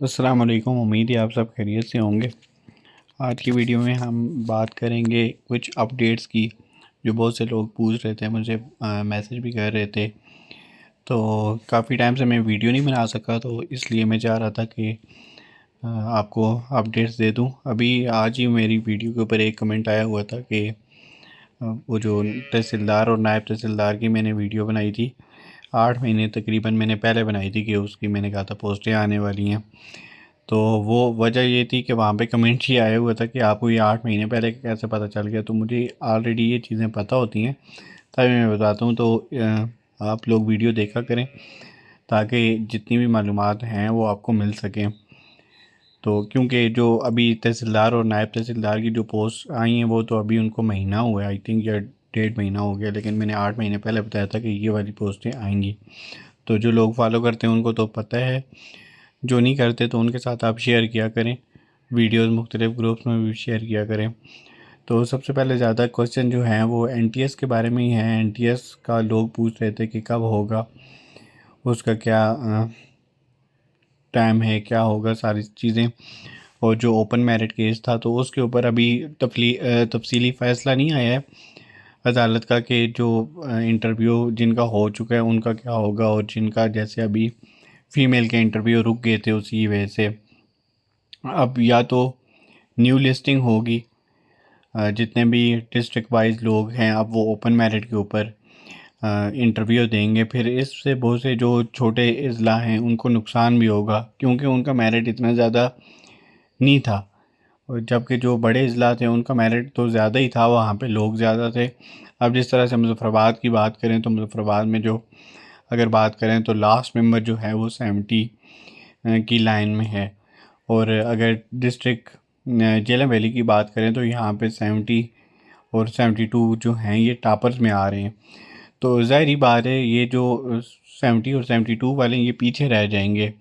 अस्सलाम वालेकुम। उम्मीद है आप सब खैरियत से होंगे। आज की वीडियो में हम बात करेंगे कुछ अपडेट्स की, जो बहुत से लोग पूछ रहे थे, मुझे मैसेज भी कर रहे थे। तो काफ़ी टाइम से मैं वीडियो नहीं बना सका, तो इसलिए मैं चाह रहा था कि आपको अपडेट्स दे दूं। अभी आज ही मेरी वीडियो के ऊपर एक कमेंट आया हुआ था कि वो जो तहसीलदार और नायब तहसीलदार की मैंने वीडियो बनाई थी, 8 महीने तकरीबन मैंने पहले बनाई थी, कि उसकी मैंने कहा था पोस्टें आने वाली हैं। तो वो वजह ये थी कि वहाँ पे कमेंट ही आया हुआ था कि आपको ये 8 महीने पहले कैसे पता चल गया। तो मुझे ऑलरेडी ये चीज़ें पता होती हैं, तभी मैं बताता हूँ। तो आप लोग वीडियो देखा करें, ताकि जितनी भी मालूमात हैं वो आपको मिल सकें। तो क्योंकि जो अभी तहसीलदार और नायब तहसीलदार की जो पोस्ट आई हैं, वो तो अभी उनको महीना हुआ है, आई थिंक, या 1.5 महीना हो गया। लेकिन मैंने 8 महीने पहले बताया था कि ये वाली पोस्टें आएंगी। तो जो लोग फॉलो करते हैं उनको तो पता है, जो नहीं करते तो उनके साथ आप शेयर किया करें, वीडियोस मुख्तलिफ़ ग्रुप्स में भी शेयर किया करें। तो सबसे पहले ज़्यादा क्वेश्चन जो हैं वो एनटीएस के बारे में ही हैं। एनटीएस का लोग पूछ रहे थे कि कब होगा, उसका क्या टाइम है, क्या होगा, सारी चीज़ें। और जो ओपन मेरिट केस था, तो उसके ऊपर अभी तफसीली फ़ैसला नहीं आया है अदालत का, कि जो इंटरव्यू जिनका हो चुका है उनका क्या होगा, और जिनका जैसे अभी फ़ीमेल के इंटरव्यू रुक गए थे उसी वजह से, अब या तो न्यू लिस्टिंग होगी। जितने भी डिस्ट्रिक्ट वाइज लोग हैं, अब वो ओपन मेरिट के ऊपर इंटरव्यू देंगे। फिर इससे बहुत से जो छोटे अजला हैं उनको नुकसान भी होगा, क्योंकि उनका मेरिट इतना ज़्यादा नहीं था। और जबकि जो बड़े अजला थे उनका मेरिट तो ज़्यादा ही था, वहाँ पे लोग ज़्यादा थे। अब जिस तरह से मुजफ्फराबाद की बात करें, तो मुजफ्फराबाद में जो अगर बात करें तो लास्ट मेंबर जो है वो 70 की लाइन में है। और अगर डिस्ट्रिक्ट जेलम वैली की बात करें, तो यहाँ पे 70 और 72 जो हैं ये टॉपर्स में आ रहे हैं। तो ज़ाहिर बात है, ये जो 70 और 72 वाले ये पीछे रह जाएंगे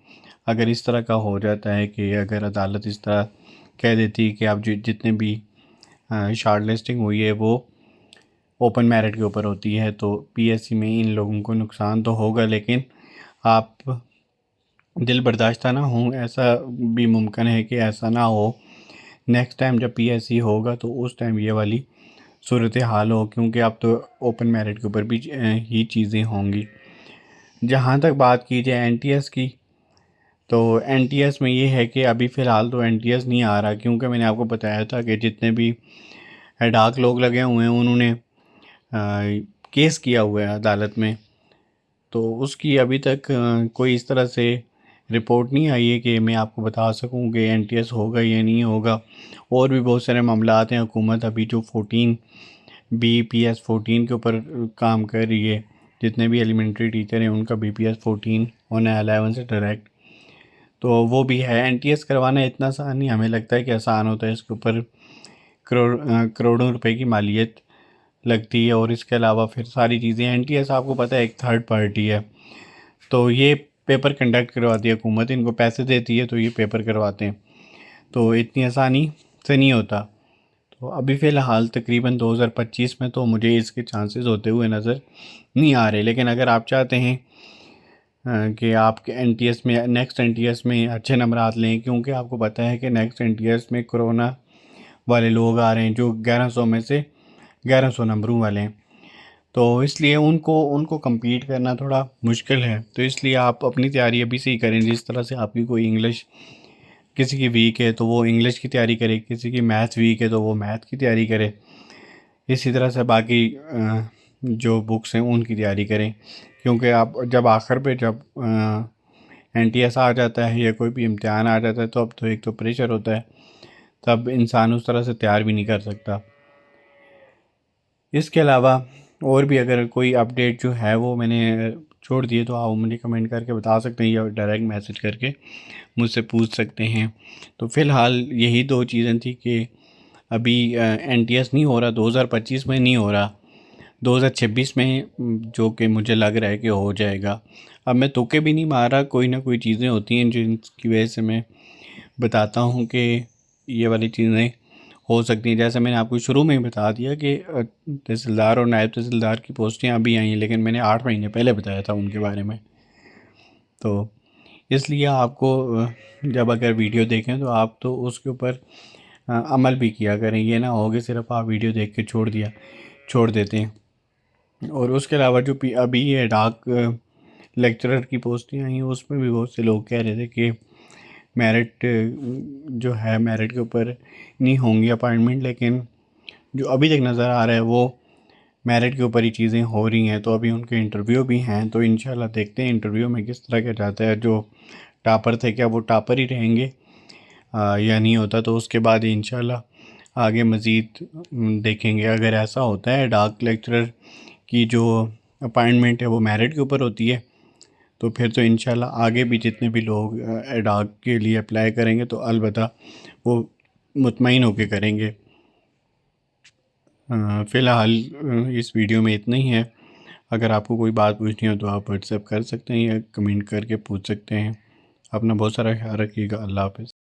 अगर इस तरह का हो जाता है, कि अगर अदालत इस तरह कह देती है कि आप जितने भी शॉर्ट लिस्टिंग हुई है वो ओपन मेरिट के ऊपर होती है, तो पीएससी में इन लोगों को नुकसान तो होगा। लेकिन आप दिल बर्दाश्त ना हो, ऐसा भी मुमकिन है कि ऐसा ना हो नेक्स्ट टाइम जब पीएससी होगा, तो उस टाइम ये वाली सूरत हाल हो, क्योंकि अब तो ओपन मेरिट के ऊपर भी ही चीज़ें होंगी। जहाँ तक बात की जाए एनटीएस की, तो एनटीएस में ये है कि अभी फ़िलहाल तो एनटीएस नहीं आ रहा, क्योंकि मैंने आपको बताया था कि जितने भी हेडाक लोग लगे हुए हैं उन्होंने केस किया हुआ है अदालत में। तो उसकी अभी तक कोई इस तरह से रिपोर्ट नहीं आई है कि मैं आपको बता सकूं कि एनटीएस होगा या नहीं होगा। और भी बहुत सारे मामलात हैं। हुकूमत अभी जो 14 बीपीएस 14 के ऊपर काम कर रही है, जितने भी एलिमेंट्री टीचर हैं उनका बीपीएस 14 होना है 11 से डायरेक्ट, तो वो भी है। एनटीएस करवाना इतना आसान नहीं, हमें लगता है कि आसान होता है। इसके ऊपर करोड़ों रुपए की मालियत लगती है। और इसके अलावा फिर सारी चीज़ें, एनटीएस आपको पता है एक थर्ड पार्टी है, तो ये पेपर कंडक्ट करवाती है हुकूमत, इनको पैसे देती है तो ये पेपर करवाते हैं। तो इतनी आसानी से नहीं होता। तो अभी फ़िलहाल तकरीबन 2025 में तो मुझे इसके चांसेस होते हुए नज़र नहीं आ रहे। लेकिन अगर आप चाहते हैं कि आपके एनटीएस में, नेक्स्ट एनटीएस में अच्छे नंबरात लें, क्योंकि आपको पता है कि नेक्स्ट एनटीएस में कोरोना वाले लोग आ रहे हैं जो 1100 में से 1100 नंबरों वाले हैं। तो इसलिए उनको उनको compete करना थोड़ा मुश्किल है। तो इसलिए आप अपनी तैयारी अभी से ही करें। जिस तरह से आपकी कोई इंग्लिश किसी की वीक है तो वो इंग्लिश की तैयारी करे, किसी की मैथ वीक है तो वो मैथ की तैयारी करे। इसी तरह से बाकी जो बुक्स हैं उनकी तैयारी करें, क्योंकि आप जब आखिर पे जब एनटीएस आ जाता है या कोई भी इम्तिहान आ जाता है, तो अब तो एक तो प्रेशर होता है, तब इंसान उस तरह से तैयार भी नहीं कर सकता। इसके अलावा और भी अगर कोई अपडेट जो है वो मैंने छोड़ दिए, तो आप मुझे कमेंट करके बता सकते हैं या डायरेक्ट मैसेज करके मुझसे पूछ सकते हैं। तो फ़िलहाल यही दो चीज़ें थी कि अभी एनटीएस नहीं हो रहा, 2025 में नहीं हो रहा, 2026 में जो कि मुझे लग रहा है कि हो जाएगा। अब मैं तुक्के भी नहीं मार रहा, कोई ना कोई चीज़ें होती हैं जिनकी वजह से मैं बताता हूँ कि ये वाली चीज़ें हो सकती हैं। जैसे मैंने आपको शुरू में ही बता दिया कि तहसीलदार और नायब तहसीलदार की पोस्टें अभी आई हैं, लेकिन मैंने 8 महीने पहले बताया था उनके बारे में। तो इसलिए आपको जब अगर वीडियो देखें तो आप तो उसके ऊपर अमल भी किया करें। ये ना हो कि सिर्फ आप वीडियो देख के छोड़ देते हैं। और उसके अलावा जो अभी ये डाक लेक्चरर की पोस्टें आई हैं उसमें भी बहुत से लोग कह रहे थे कि मेरिट जो है मेरिट के ऊपर नहीं होंगी अपॉइंटमेंट, लेकिन जो अभी तक नज़र आ रहा है वो मेरिट के ऊपर ही चीज़ें हो रही हैं। तो अभी उनके इंटरव्यू भी हैं, तो इंशाल्लाह देखते हैं इंटरव्यू में किस तरह का जाता है। जो टॉपर थे क्या वो टॉपर ही रहेंगे या नहीं होता, तो उसके बाद इंशाल्लाह आगे मज़ीद देखेंगे। अगर ऐसा होता है डाक लेक्चरर की जो अपॉइंटमेंट है वो मेरिट के ऊपर होती है, तो फिर तो इंशाल्लाह आगे भी जितने भी लोग डाक के लिए अप्लाई करेंगे तो अलबत्ता वो मुतमईन होकर करेंगे। फ़िलहाल इस वीडियो में इतना ही है। अगर आपको कोई बात पूछनी हो तो आप व्हाट्सएप कर सकते हैं या कमेंट करके पूछ सकते हैं। अपना बहुत सारा ख्याल रखिएगा। अल्लाह हाफ़िज़।